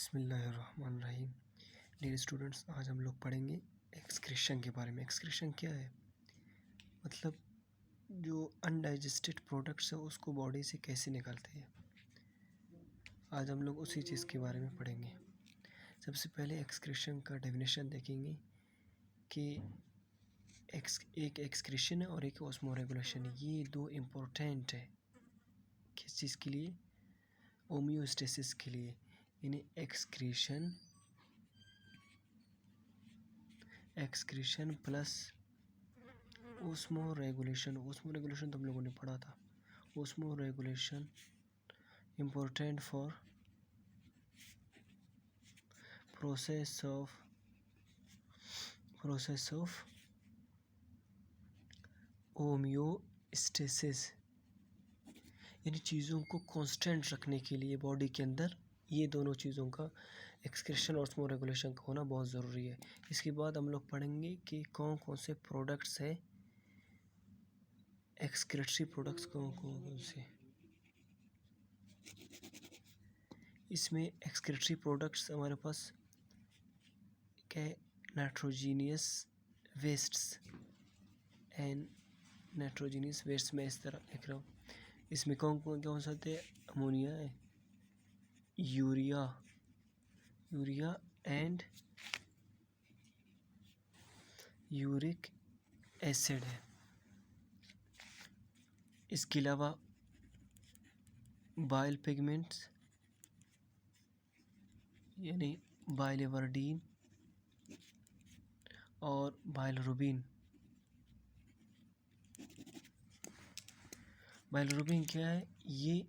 बिस्मिल्लाहिर्रहमानिर्रहीम। Dear students, आज हम लोग पढ़ेंगे एक्सक्रीशन के बारे में। एक्सक्रीशन क्या है? मतलब जो अनडाइजेस्टेड प्रोडक्ट्स है उसको बॉडी से कैसे निकालते हैं। आज हम लोग उसी चीज़ के बारे में पढ़ेंगे। सबसे पहले एक्सक्रीशन का डेफिनेशन देखेंगे कि एक एक्सक्रीशन है और एक ऑस्मोरेगुलेशन है। ये दो इम्पोर्टेंट है। किस चीज़ के लिए? होमियोस्टेसिस के लिए। यानी एक्सक्रीशन प्लस ओस्मोरेगुलेशन। ओस्मोरेगुलेशन तो हम लोगों ने पढ़ा था। Osmoregulation important for process of homeostasis, यानी चीज़ों को कांस्टेंट रखने के लिए बॉडी के अंदर ये दोनों चीज़ों का एक्सक्रीशन और ऑस्मोरेगुलेशन का होना बहुत ज़रूरी है। इसके बाद हम लोग पढ़ेंगे कि कौन कौन से प्रोडक्ट्स है, एक्सक्रीटरी प्रोडक्ट्स कौन कौन से। इसमें एक्सक्रीटरी प्रोडक्ट्स हमारे पास क्या है? Nitrogenous wastes and nitrogenous waste में इस तरह लिख रहा हूँ। इसमें कौन कौन कौन सा थे? अमोनिया है, यूरिया एंड यूरिक एसिड है। इसके अलावा बाइल पिगमेंट्स यानी बाइलिवर्डीन और बाइलरुबिन। बाइलरुबिन क्या है? ये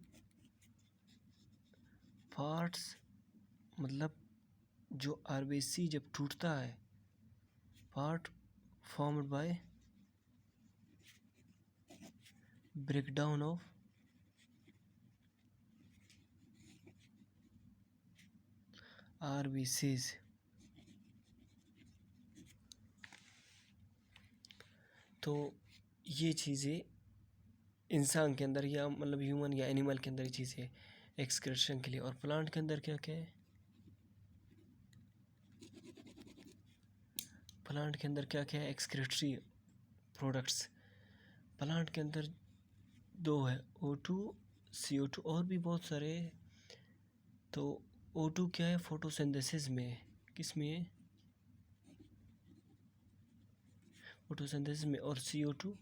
पार्ट्स, मतलब जो आरबीसी जब टूटता है, part formed by breakdown of RBCs. तो ये चीज़ें इंसान के अंदर या मतलब ह्यूमन या एनिमल के अंदर ये चीज़ें एक्सक्रीशन के लिए। और प्लांट के अंदर क्या क्या है? प्लांट के अंदर क्या क्या है? Excretory products. प्लांट के अंदर दो है, O2 CO2 और भी बहुत सारे। तो O2 क्या है? फोटोसिंथेसिस में है। किस में है? फोटोसिंथेसिस में। और CO2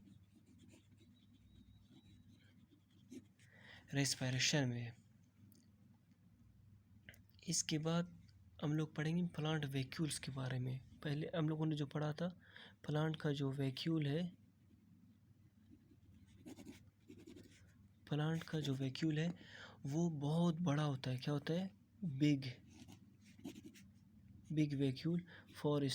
रेस्पिरेशन में है। इसके बाद हम लोग पढ़ेंगे प्लांट वैक्यूल्स के बारे में। पहले हम लोगों ने जो पढ़ा था, प्लांट का जो वैक्यूल है, प्लांट का जो वैक्यूल है वो बहुत बड़ा होता है। क्या होता है? Big vacuole for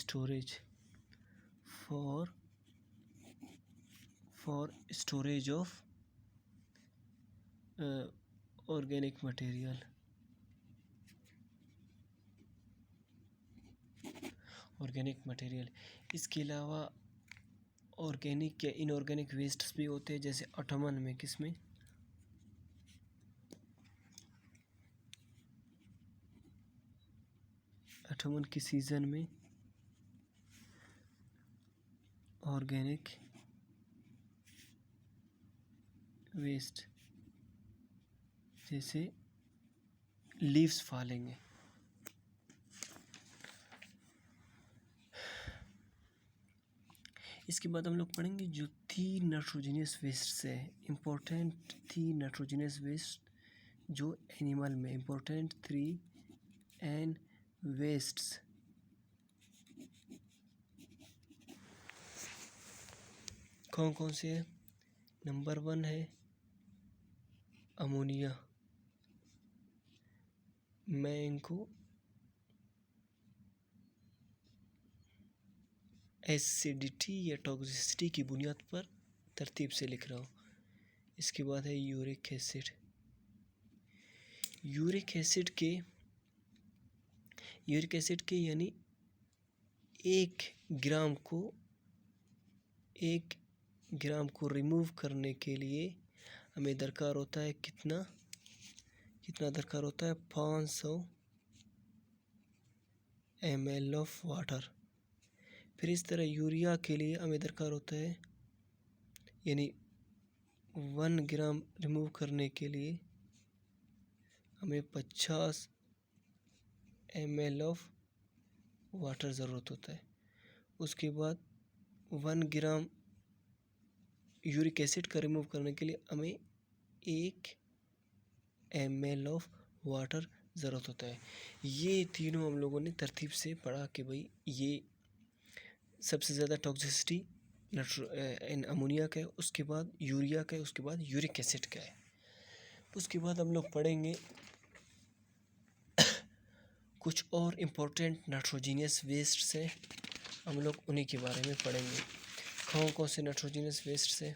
storage of organic material. इसके अलावा ऑर्गेनिक या इनऑर्गेनिक वेस्ट्स भी होते हैं, जैसे ऑटमन में। किसमें? ऑटमन की सीजन में ऑर्गेनिक वेस्ट जैसे लीव्स फॉलिंग है। इसके बाद हम लोग पढ़ेंगे जो 3 नाइट्रोजीनियस वेस्ट है, इम्पोर्टेंट 3 नाइट्रोजीनियस वेस्ट जो एनिमल में इम्पोर्टेंट 3 एंड वेस्ट्स। कौन कौन से है? नंबर 1 है अमोनिया। मैं इनको एसिडिटी या टॉक्सिसिटी की बुनियाद पर तरतीब से लिख रहा हूँ। इसके बाद है यूरिक एसिड। यूरिक एसिड के यानी 1 ग्राम को रिमूव करने के लिए हमें दरकार होता है कितना दरकार होता है? 500 ml ऑफ वाटर। फिर इस तरह यूरिया के लिए हमें दरकार होता है, यानी 1 ग्राम रिमूव करने के लिए हमें 50 ml ऑफ वाटर ज़रूरत होता है। उसके बाद 1 ग्राम यूरिक एसिड का रिमूव करने के लिए हमें 1 ml ऑफ वाटर ज़रूरत होता है। ये तीनों हम लोगों ने तरतीब से पढ़ा कि भाई ये सबसे ज़्यादा टॉक्सिसिटी इन अमोनिया का है, उसके बाद यूरिया का है, उसके बाद यूरिक एसिड का है। उसके बाद हम लोग पढ़ेंगे कुछ और इम्पोर्टेंट नाइट्रोजीनियस वेस्ट से, हम लोग उन्हीं के बारे में पढ़ेंगे। कौन से नाइट्रोजीनियस वेस्ट से?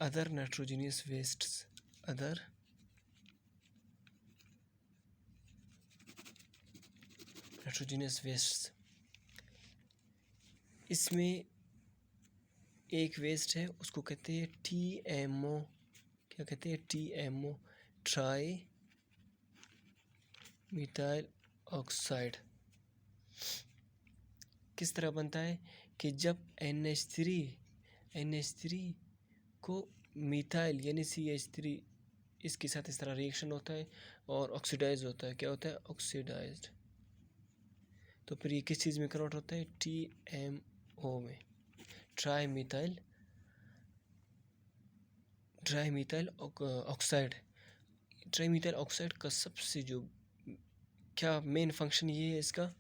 Other nitrogenous wastes, other nitrogenous wastes. इसमें एक वेस्ट है, उसको कहते हैं TMO। क्या कहते हैं? TMO, tri methyl oxide. किस तरह बनता है कि जब NH3 को मिथाइल यानी CH3 इसके साथ इस तरह रिएक्शन होता है और ऑक्सीडाइज होता है। क्या होता है? ऑक्सीडाइज्ड। तो फिर ये किस चीज़ में कन्वर्ट होता है? TMO में, tri methyl oxide. Tri methyl oxide का सबसे जो क्या मेन फंक्शन ये है इसका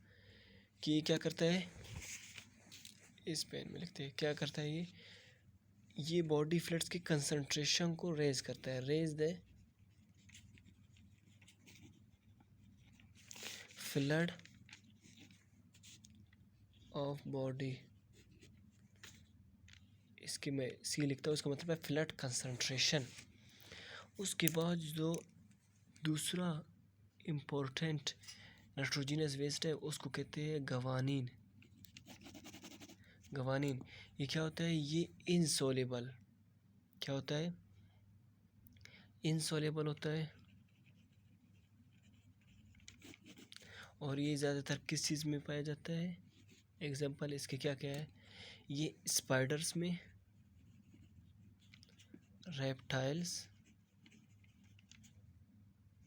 कि ये क्या करता है, इस पेन में लिखते हैं क्या करता है ये बॉडी फ्लूइड्स की कंसंट्रेशन को रेज करता है। Raise the flood of body, इसकी मैं सी लिखता हूँ, इसका मतलब है फ्लड कंसंट्रेशन। उसके बाद जो दूसरा इम्पोर्टेंट नाइट्रोजीनियस वेस्ट है उसको कहते हैं गवानीन। गवानीन ये क्या होता है? ये इनसॉल्युबल, क्या होता है? इनसॉल्युबल होता है। और ये ज़्यादातर किस चीज़ में पाया जाता है? एग्जाम्पल इसके क्या क्या है? ये स्पाइडर्स में, रेप्टाइल्स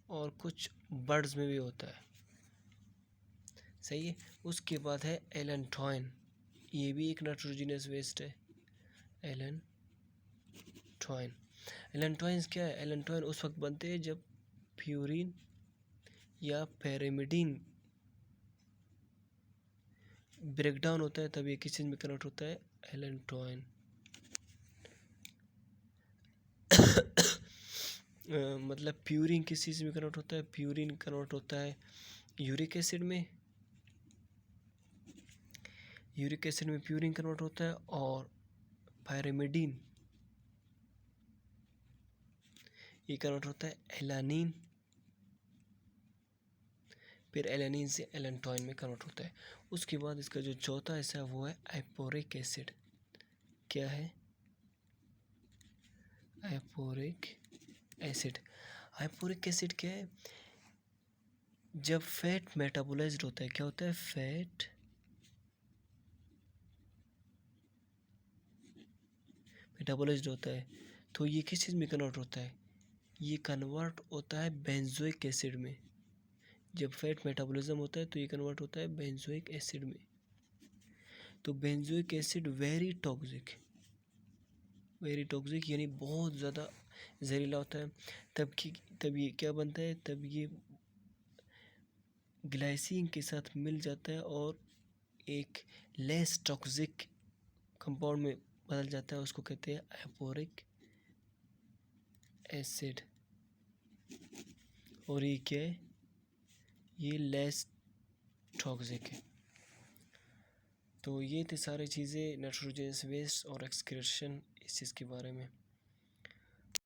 और कुछ बर्ड्स में भी होता है। सही है। उसके बाद है एलेंटॉइन, ये भी एक नाइट्रोजीनियस वेस्ट है। एलेंटॉइन, एलेंटॉइंस क्या है? एलेंटॉइन उस वक्त बनते हैं जब प्यूरिन या पैरामिडीन ब्रेकडाउन होता है, तब ये किस चीज़ में कन्वर्ट होता है? एलेंटॉइन। मतलब प्यूरिन किस चीज़ में कन्वर्ट होता है? प्यूरिन कन्वर्ट होता है यूरिक एसिड में, यूरिक एसिड में प्यूरिन कन्वर्ट होता है। और पायरिमिडीन ये कन्वर्ट होता है एलानीन, फिर एलानीन से एलेंटॉइन में कन्वर्ट होता है। उसके बाद इसका जो चौथा हिस्सा है वो है आइपोरिक एसिड। क्या है? आइपोरिक एसिड। आइपोरिक एसिड क्या है? जब फैट मेटाबोलाइज्ड होता है, क्या होता है? फैट मेटाबोलाइज्ड होता है तो ये किस चीज़ में कन्वर्ट होता है? ये कन्वर्ट होता है बेंजोइक एसिड में। जब फैट मेटाबॉलिज्म होता है तो ये कन्वर्ट होता है बेंजोइक एसिड में। तो बेंजोइक एसिड वेरी टॉक्सिक यानी बहुत ज़्यादा जहरीला होता है। तब ये क्या बनता है? तब ये ग्लाइसिन के साथ मिल जाता है और एक लेस टॉक्सिक कंपाउंड में बदल जाता है, उसको कहते हैं आइपोरिक एसिड। और ये क्या है? ये लेस टॉक्सिक है। तो ये थे सारी चीज़ें नाइट्रोजनस वेस्ट और एक्सक्रीशन इस चीज़ के बारे में।